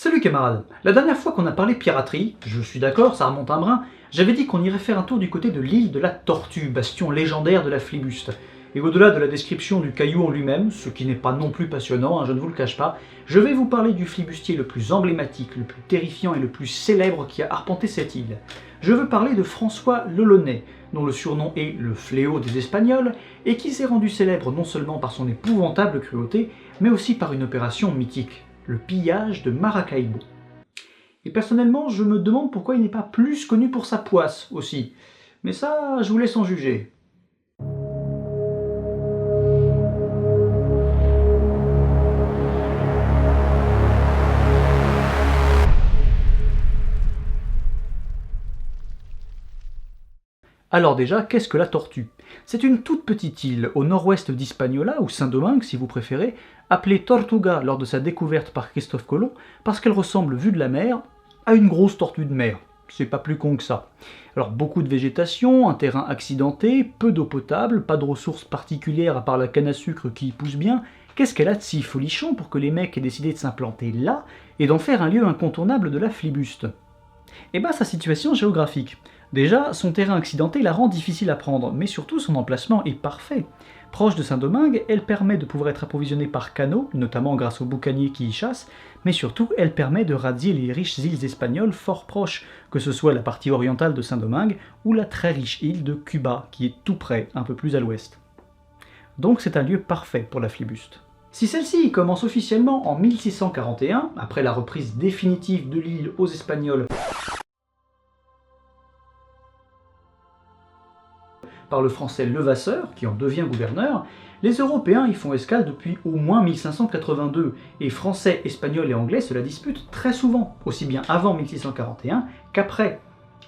Salut camarades. La dernière fois qu'on a parlé piraterie, je suis d'accord, ça remonte un brin, j'avais dit qu'on irait faire un tour du côté de l'île de la Tortue, bastion légendaire de la flibuste. Et au-delà de la description du caillou en lui-même, ce qui n'est pas non plus passionnant, je ne vous le cache pas, je vais vous parler du flibustier le plus emblématique, le plus terrifiant et le plus célèbre qui a arpenté cette île. Je veux parler de François Lelaunay, dont le surnom est le fléau des Espagnols, et qui s'est rendu célèbre non seulement par son épouvantable cruauté, mais aussi par une opération mythique, le pillage de Maracaibo. Et personnellement, je me demande pourquoi il n'est pas plus connu pour sa poisse aussi. Mais ça, je vous laisse en juger. Alors déjà, qu'est-ce que la Tortue? C'est une toute petite île au nord-ouest d'Hispaniola, ou Saint-Domingue si vous préférez, appelée Tortuga lors de sa découverte par Christophe Colomb, parce qu'elle ressemble, vue de la mer, à une grosse tortue de mer. C'est pas plus con que ça. Alors beaucoup de végétation, un terrain accidenté, peu d'eau potable, pas de ressources particulières à part la canne à sucre qui y pousse bien. Qu'est-ce qu'elle a de si folichon pour que les mecs aient décidé de s'implanter là et d'en faire un lieu incontournable de la flibuste? Eh bien sa situation géographique. Déjà, son terrain accidenté la rend difficile à prendre, mais surtout son emplacement est parfait. Proche de Saint-Domingue, elle permet de pouvoir être approvisionnée par canaux, notamment grâce aux boucaniers qui y chassent, mais surtout elle permet de radier les riches îles espagnoles fort proches, que ce soit la partie orientale de Saint-Domingue ou la très riche île de Cuba, qui est tout près, un peu plus à l'ouest. Donc c'est un lieu parfait pour la flibuste. Si celle-ci commence officiellement en 1641, après la reprise définitive de l'île aux Espagnols par le français Levasseur, qui en devient gouverneur, les Européens y font escale depuis au moins 1582, et Français, Espagnols et Anglais se la disputent très souvent, aussi bien avant 1641 qu'après,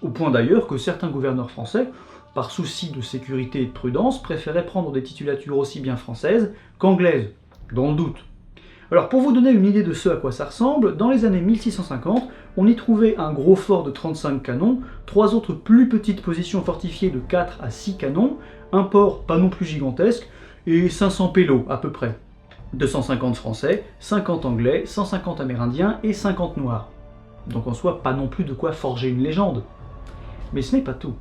au point d'ailleurs que certains gouverneurs français, par souci de sécurité et de prudence, préféraient prendre des titulatures aussi bien françaises qu'anglaises, dans le doute. Alors pour vous donner une idée de ce à quoi ça ressemble, dans les années 1650, on y trouvait un gros fort de 35 canons, 3 autres plus petites positions fortifiées de 4 à 6 canons, un port pas non plus gigantesque, et 500 pélos à peu près. 250 français, 50 anglais, 150 amérindiens et 50 noirs. Donc en soi, pas non plus de quoi forger une légende. Mais ce n'est pas tout.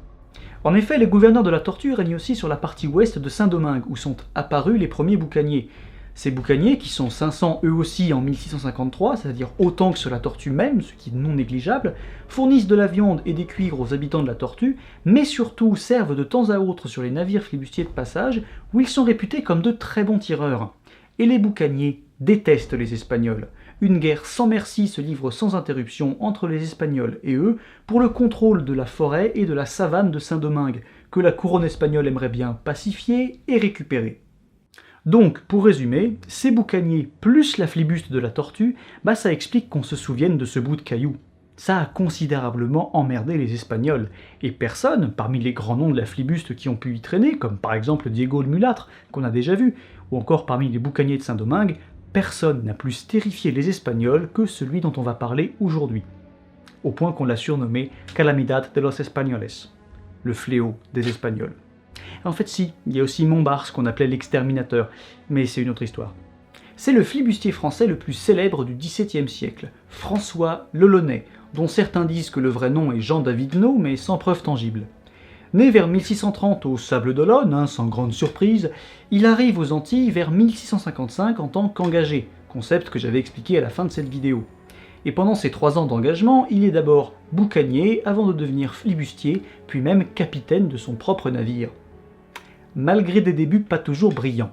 En effet, les gouverneurs de la Tortue règnent aussi sur la partie ouest de Saint-Domingue, où sont apparus les premiers boucaniers. Ces boucaniers, qui sont 500 eux aussi en 1653, c'est-à-dire autant que sur la Tortue même, ce qui est non négligeable, fournissent de la viande et des cuivres aux habitants de la Tortue, mais surtout servent de temps à autre sur les navires flibustiers de passage, où ils sont réputés comme de très bons tireurs. Et les boucaniers détestent les Espagnols. Une guerre sans merci se livre sans interruption entre les Espagnols et eux pour le contrôle de la forêt et de la savane de Saint-Domingue, que la couronne espagnole aimerait bien pacifier et récupérer. Donc, pour résumer, ces boucaniers plus la flibuste de la Tortue, ça explique qu'on se souvienne de ce bout de caillou. Ça a considérablement emmerdé les Espagnols, et personne, parmi les grands noms de la flibuste qui ont pu y traîner, comme par exemple Diego le Mulâtre, qu'on a déjà vu, ou encore parmi les boucaniers de Saint-Domingue, personne n'a plus terrifié les Espagnols que celui dont on va parler aujourd'hui. Au point qu'on l'a surnommé Calamidad de los Españoles, le fléau des Espagnols. En fait si, il y a aussi Montbard, qu'on appelait l'exterminateur, mais c'est une autre histoire. C'est le flibustier français le plus célèbre du XVIIe siècle, François Lelaunay, dont certains disent que le vrai nom est Jean Davidneau, mais sans preuve tangible. Né vers 1630 aux Sables d'Olonne, sans grande surprise, il arrive aux Antilles vers 1655 en tant qu'engagé, concept que j'avais expliqué à la fin de cette vidéo. Et pendant ces 3 ans d'engagement, il est d'abord boucanier avant de devenir flibustier, puis même capitaine de son propre navire. Malgré des débuts pas toujours brillants.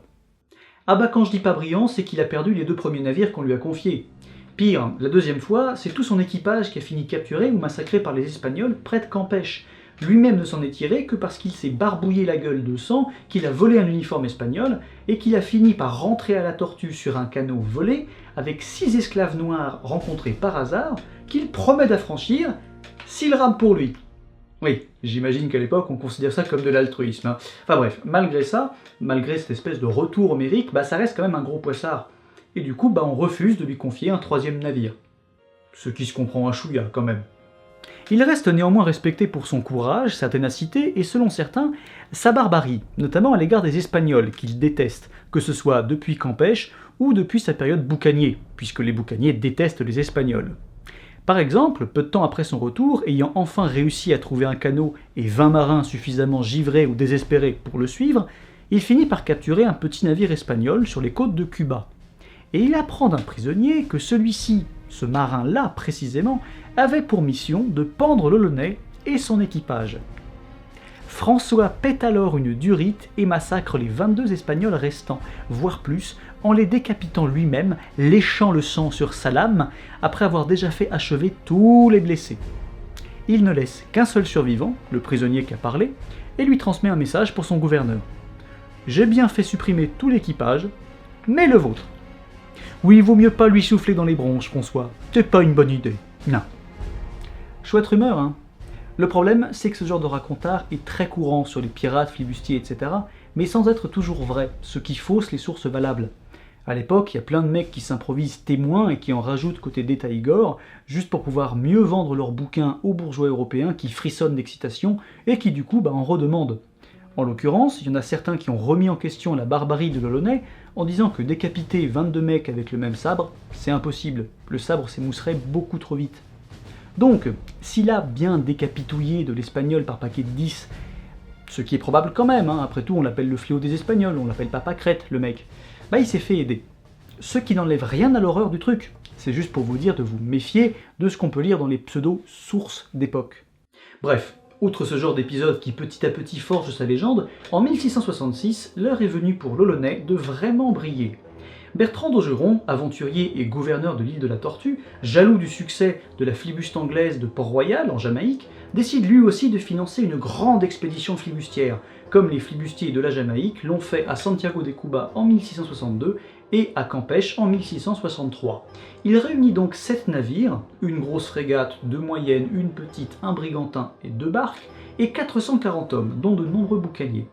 Quand je dis pas brillant, c'est qu'il a perdu les 2 premiers navires qu'on lui a confiés. Pire, la deuxième fois, c'est tout son équipage qui a fini capturé ou massacré par les Espagnols près de Campèche. Lui-même ne s'en est tiré que parce qu'il s'est barbouillé la gueule de sang, qu'il a volé un uniforme espagnol, et qu'il a fini par rentrer à la Tortue sur un canot volé, avec 6 esclaves noirs rencontrés par hasard, qu'il promet d'affranchir s'ils rament pour lui. Oui, j'imagine qu'à l'époque on considère ça comme de l'altruisme. Enfin bref, malgré ça, malgré cette espèce de retour homérique, ça reste quand même un gros poissard. Et du coup, on refuse de lui confier un 3e navire. Ce qui se comprend un chouïa quand même. Il reste néanmoins respecté pour son courage, sa ténacité et, selon certains, sa barbarie, notamment à l'égard des Espagnols, qu'il déteste, que ce soit depuis Campêche ou depuis sa période boucanier, puisque les boucaniers détestent les Espagnols. Par exemple, peu de temps après son retour, ayant enfin réussi à trouver un canot et 20 marins suffisamment givrés ou désespérés pour le suivre, il finit par capturer un petit navire espagnol sur les côtes de Cuba. Et il apprend d'un prisonnier que celui-ci, ce marin-là précisément, avait pour mission de pendre l'Olonnais et son équipage. François pète alors une durite et massacre les 22 Espagnols restants, voire plus, en les décapitant lui-même, léchant le sang sur sa lame, après avoir déjà fait achever tous les blessés. Il ne laisse qu'un seul survivant, le prisonnier qui a parlé, et lui transmet un message pour son gouverneur. « J'ai bien fait supprimer tout l'équipage, mais le vôtre. Oui, il vaut mieux pas lui souffler dans les bronches, François, c'est pas une bonne idée, non. » Chouette rumeur, hein. Le problème, c'est que ce genre de racontard est très courant sur les pirates, flibustiers, etc., mais sans être toujours vrai, ce qui fausse les sources valables. À l'époque, il y a plein de mecs qui s'improvisent témoins et qui en rajoutent côté détail gore, juste pour pouvoir mieux vendre leurs bouquins aux bourgeois européens qui frissonnent d'excitation et qui du coup en redemandent. En l'occurrence, il y en a certains qui ont remis en question la barbarie de l'Olonnais en disant que décapiter 22 mecs avec le même sabre, c'est impossible, le sabre s'émousserait beaucoup trop vite. Donc, s'il a bien décapitouillé de l'Espagnol par paquet de 10, ce qui est probable quand même, hein, après tout on l'appelle le fléau des Espagnols, on l'appelle pas Pâquerette le mec, il s'est fait aider. Ce qui n'enlève rien à l'horreur du truc, c'est juste pour vous dire de vous méfier de ce qu'on peut lire dans les pseudo-sources d'époque. Bref, outre ce genre d'épisode qui petit à petit forge sa légende, en 1666, l'heure est venue pour l'Olonnais de vraiment briller. Bertrand d'Augeron, aventurier et gouverneur de l'île de la Tortue, jaloux du succès de la flibuste anglaise de Port-Royal, en Jamaïque, décide lui aussi de financer une grande expédition flibustière, comme les flibustiers de la Jamaïque l'ont fait à Santiago de Cuba en 1662 et à Campêche en 1663. Il réunit donc 7 navires, une grosse frégate, 2 moyennes, une petite, un brigantin et 2 barques, et 440 hommes, dont de nombreux boucaniers.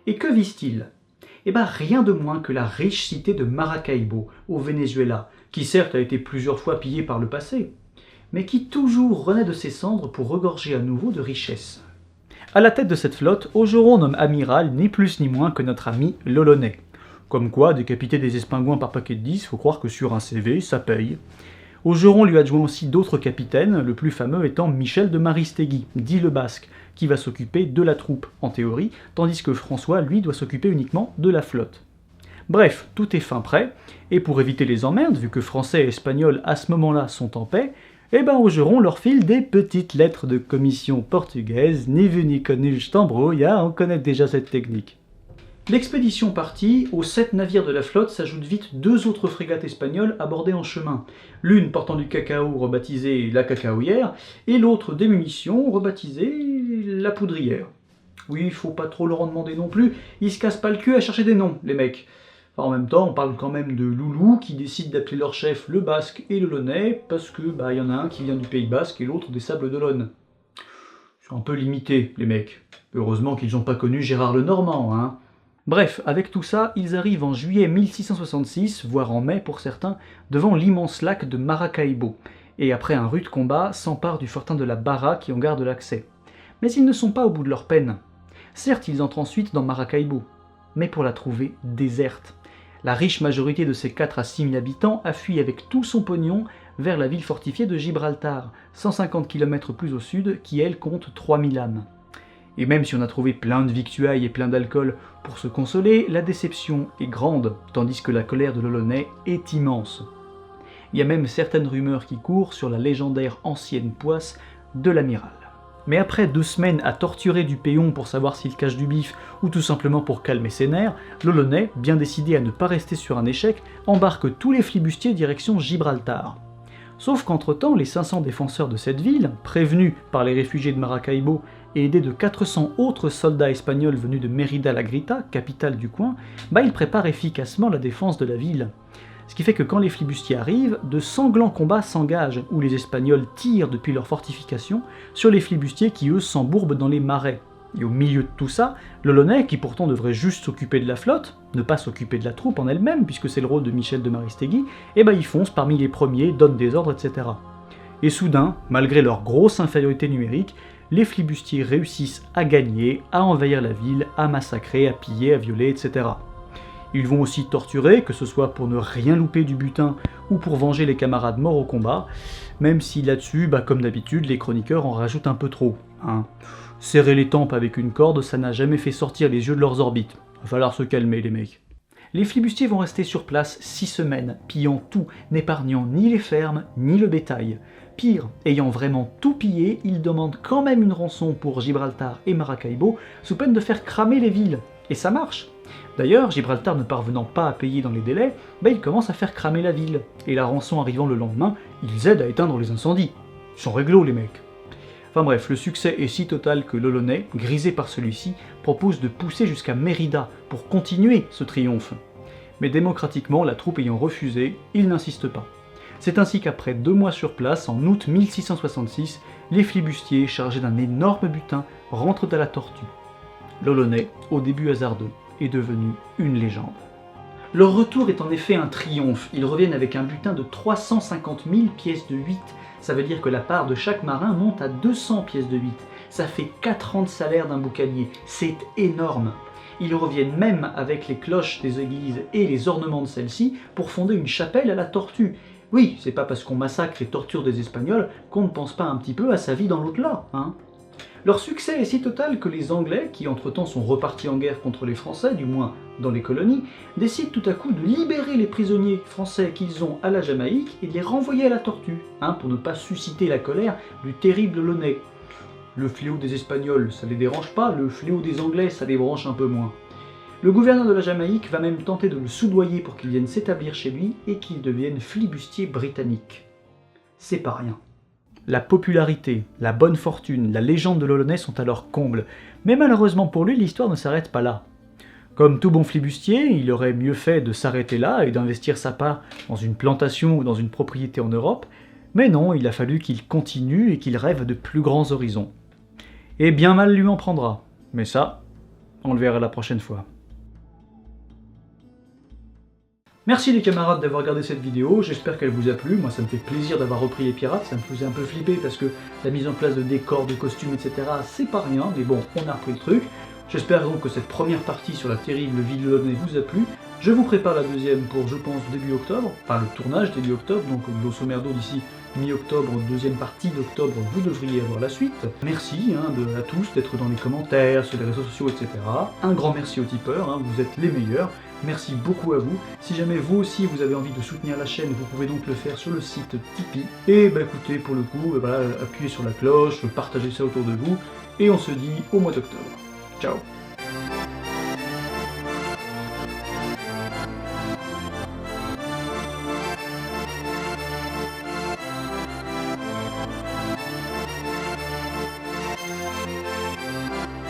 Et que visent-ils ? Rien de moins que la riche cité de Maracaibo, au Venezuela, qui certes a été plusieurs fois pillée par le passé, mais qui toujours renaît de ses cendres pour regorger à nouveau de richesses. À la tête de cette flotte, Augeron nomme amiral ni plus ni moins que notre ami l'Olonnais. Comme quoi, décapiter des espingouins par paquet de 10, faut croire que sur un CV, ça paye. Augeron lui adjoint aussi d'autres capitaines, le plus fameux étant Michel de Maristegui, dit le Basque, qui va s'occuper de la troupe, en théorie, tandis que François, lui, doit s'occuper uniquement de la flotte. Bref, tout est fin prêt, et pour éviter les emmerdes, vu que Français et Espagnols à ce moment-là sont en paix, Augeron leur file des petites lettres de commission portugaises, ni vu ni connu, je t'embrouille, on connaît déjà cette technique. L'expédition partie, aux 7 navires de la flotte s'ajoutent vite 2 autres frégates espagnoles abordées en chemin, l'une portant du cacao rebaptisée la cacaoyère, et l'autre des munitions rebaptisée la poudrière. Oui, faut pas trop leur en demander non plus, ils se cassent pas le cul à chercher des noms, les mecs. Enfin, en même temps, on parle quand même de Loulou qui décide d'appeler leur chef le Basque et le Launay, parce que y en a un qui vient du Pays Basque et l'autre des Sables d'Olonne. C'est un peu limité, les mecs. Heureusement qu'ils n'ont pas connu Gérard Lenormand, hein. Bref, avec tout ça, ils arrivent en juillet 1666, voire en mai pour certains, devant l'immense lac de Maracaibo, et après un rude combat, s'emparent du fortin de la Barra qui en garde l'accès. Mais ils ne sont pas au bout de leur peine. Certes, ils entrent ensuite dans Maracaibo, mais pour la trouver déserte. La riche majorité de ces 4 à 6 000 habitants a fui avec tout son pognon vers la ville fortifiée de Gibraltar, 150 km plus au sud, qui elle compte 3000 âmes. Et même si on a trouvé plein de victuailles et plein d'alcool pour se consoler, la déception est grande, tandis que la colère de l'Olonnais est immense. Il y a même certaines rumeurs qui courent sur la légendaire ancienne poisse de l'amiral. Mais après 2 semaines à torturer du péon pour savoir s'il cache du bif ou tout simplement pour calmer ses nerfs, l'Olonnais, bien décidé à ne pas rester sur un échec, embarque tous les flibustiers direction Gibraltar. Sauf qu'entre-temps, les 500 défenseurs de cette ville, prévenus par les réfugiés de Maracaibo et aidés de 400 autres soldats espagnols venus de Mérida la Grita, capitale du coin, ils préparent efficacement la défense de la ville. Ce qui fait que quand les flibustiers arrivent, de sanglants combats s'engagent, où les Espagnols tirent depuis leurs fortifications sur les flibustiers qui eux s'embourbent dans les marais. Et au milieu de tout ça, l'Olonnais, qui pourtant devrait juste s'occuper de la flotte, ne pas s'occuper de la troupe en elle-même, puisque c'est le rôle de Michel de Maristegui, il fonce parmi les premiers, donne des ordres, etc. Et soudain, malgré leur grosse infériorité numérique, les flibustiers réussissent à gagner, à envahir la ville, à massacrer, à piller, à violer, etc. Ils vont aussi torturer, que ce soit pour ne rien louper du butin ou pour venger les camarades morts au combat, même si là-dessus, comme d'habitude, les chroniqueurs en rajoutent un peu trop. Hein. Serrer les tempes avec une corde, ça n'a jamais fait sortir les yeux de leurs orbites. Va falloir se calmer les mecs. Les flibustiers vont rester sur place 6 semaines, pillant tout, n'épargnant ni les fermes, ni le bétail. Pire, ayant vraiment tout pillé, ils demandent quand même une rançon pour Gibraltar et Maracaibo, sous peine de faire cramer les villes. Et ça marche. D'ailleurs, Gibraltar ne parvenant pas à payer dans les délais, ils commencent à faire cramer la ville. Et la rançon arrivant le lendemain, ils aident à éteindre les incendies. Ils sont réglo les mecs. Enfin bref, le succès est si total que l'Olonnais, grisé par celui-ci, propose de pousser jusqu'à Mérida pour continuer ce triomphe. Mais démocratiquement, la troupe ayant refusé, il n'insiste pas. C'est ainsi qu'après 2 mois sur place, en août 1666, les flibustiers, chargés d'un énorme butin, rentrent à la Tortue. L'Olonnais, au début hasardeux, est devenu une légende. Leur retour est en effet un triomphe. Ils reviennent avec un butin de 350 000 pièces de 8. Ça veut dire que la part de chaque marin monte à 200 pièces de 8. Ça fait 4 ans de salaire d'un boucanier. C'est énorme. Ils reviennent même avec les cloches des églises et les ornements de celles-ci pour fonder une chapelle à la Tortue. Oui, c'est pas parce qu'on massacre et torture des Espagnols qu'on ne pense pas un petit peu à sa vie dans l'au-delà, hein. Leur succès est si total que les Anglais, qui entre-temps sont repartis en guerre contre les Français, du moins dans les colonies, décident tout à coup de libérer les prisonniers français qu'ils ont à la Jamaïque et de les renvoyer à la Tortue, pour ne pas susciter la colère du terrible Launay. Le fléau des Espagnols, ça les dérange pas, le fléau des Anglais, ça les branche un peu moins. Le gouverneur de la Jamaïque va même tenter de le soudoyer pour qu'il vienne s'établir chez lui et qu'il devienne flibustier britannique. C'est pas rien. La popularité, la bonne fortune, la légende de l'Olonnais sont à leur comble, mais malheureusement pour lui, l'histoire ne s'arrête pas là. Comme tout bon flibustier, il aurait mieux fait de s'arrêter là et d'investir sa part dans une plantation ou dans une propriété en Europe, mais non, il a fallu qu'il continue et qu'il rêve de plus grands horizons. Et bien mal lui en prendra, mais ça, on le verra la prochaine fois. Merci les camarades d'avoir regardé cette vidéo, j'espère qu'elle vous a plu, moi ça me fait plaisir d'avoir repris les pirates, ça me faisait un peu flipper parce que la mise en place de décors, de costumes, etc. c'est pas rien, mais bon, on a repris le truc. J'espère donc que cette première partie sur la terrible ville de l'Olonnais vous a plu. Je vous prépare la deuxième pour, je pense, début octobre, enfin le tournage début octobre, donc grosso merdo d'ici mi-octobre, deuxième partie d'octobre, vous devriez avoir la suite. Merci à tous d'être dans les commentaires, sur les réseaux sociaux, etc. Un grand merci aux tipeurs, vous êtes les meilleurs. Merci beaucoup à vous. Si jamais vous aussi vous avez envie de soutenir la chaîne, vous pouvez donc le faire sur le site Tipeee. Et écoutez, pour le coup, appuyez sur la cloche, partagez ça autour de vous, et on se dit au mois d'octobre. Ciao.